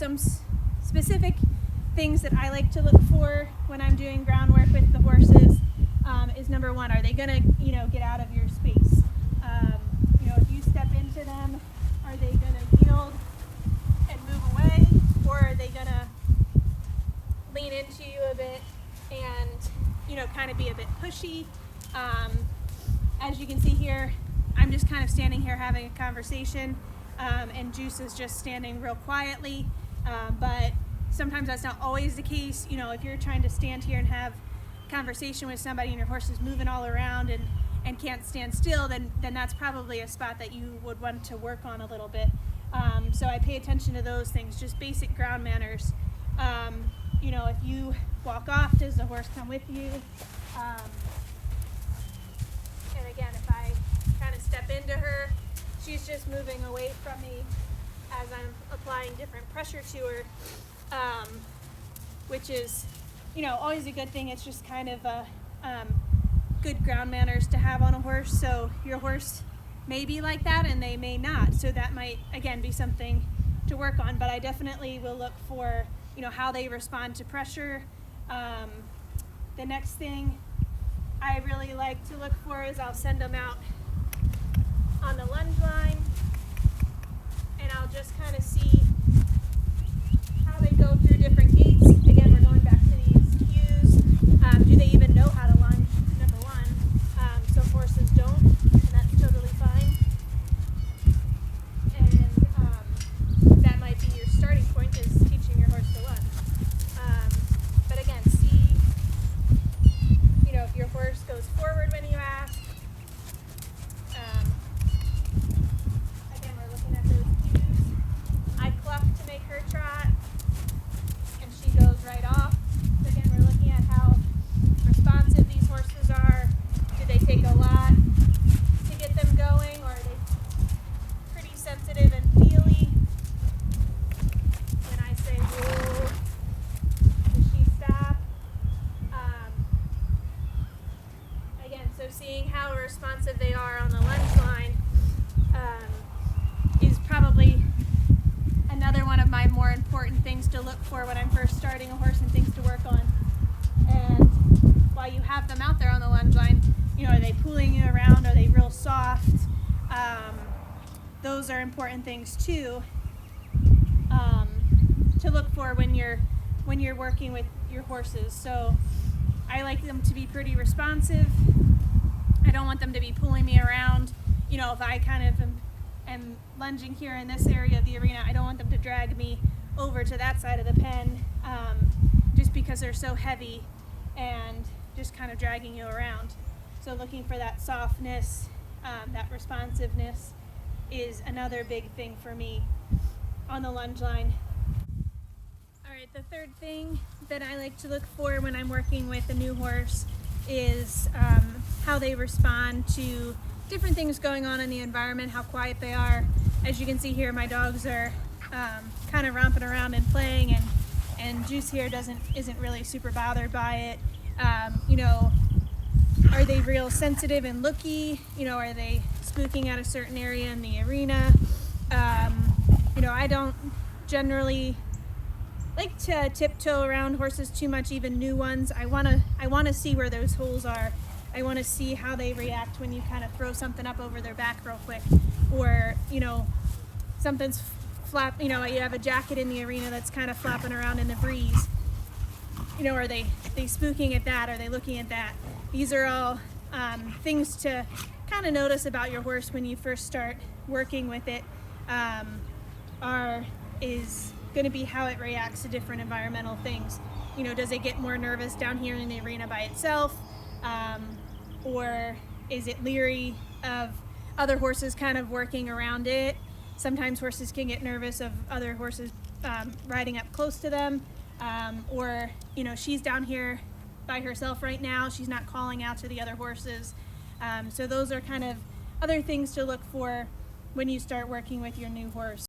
some specific things that I like to look for when I'm doing groundwork with the horses is number one, are they gonna, get out of your space? If you step into them, are they gonna yield and move away, or are they gonna lean into you a bit and, kind of be a bit pushy? As you can see here, I'm just kind of standing here having a conversation, and Juice is just standing real quietly, but sometimes that's not always the case. If you're trying to stand here and have conversation with somebody and your horse is moving all around and can't stand still, then that's probably a spot that you would want to work on a little bit. So I pay attention to those things, just basic ground manners. If you walk off, does the horse come with you? And again, if I kind of step into her, she's just moving away from me as I'm applying different pressure to her, which is, always a good thing. It's just kind of a good ground manners to have on a horse. So your horse may be like that and they may not. So that might, again, be something to work on. But I definitely will look for, how they respond to pressure. The next thing I really like to look for is I'll send them out on the lunge line, and I'll just kind of see how they go through different gaits. Again, we're going back to these cues. Do they even know how to lunge? Number one. Some horses don't, and that's totally fine. And that might be your starting point, is teaching your horse to lunge. But again, see, if your horse goes forward when you ask. Again, we're looking at those cues. I cluck to make her trot, and she goes right off. Again, we're looking at how responsive these horses are. Do they take a lot to get them going, or are they pretty sensitive and feely? When I say whoa, does she stop? Again, so seeing how responsive they are on the lunge line is probably another one of my more important things to look for when I'm first starting a horse and things to work on. And while you have them out there on the lunge line, are they pulling you around? Are they real soft? Those are important things too, to look for when you're working with your horses. So I like them to be pretty responsive. I don't want them to be pulling me around. If I kind of am lunging here in this area of the arena, I don't want them to drag me over to that side of the pen, just because they're so heavy and just kind of dragging you around. So looking for that softness, that responsiveness is another big thing for me on the lunge line. All right, the third thing that I like to look for when I'm working with a new horse is how they respond to different things going on in the environment, how quiet they are. As you can see here, my dogs are kind of romping around and playing, and Juice here isn't really super bothered by it. Are they real sensitive and looky? Are they spooking at a certain area in the arena? I don't generally like to tiptoe around horses too much, even new ones. I wanna see where those holes are. I wanna see how they react when you kind of throw something up over their back real quick, or something's you have a jacket in the arena that's kind of flapping around in the breeze. Are they spooking at that? Are they looking at that? These are all things to kind of notice about your horse when you first start working with it. Is going to be how it reacts to different environmental things. Does it get more nervous down here in the arena by itself? Or is it leery of other horses kind of working around it? Sometimes horses can get nervous of other horses riding up close to them. Or she's down here by herself right now. She's not calling out to the other horses. So those are kind of other things to look for when you start working with your new horse.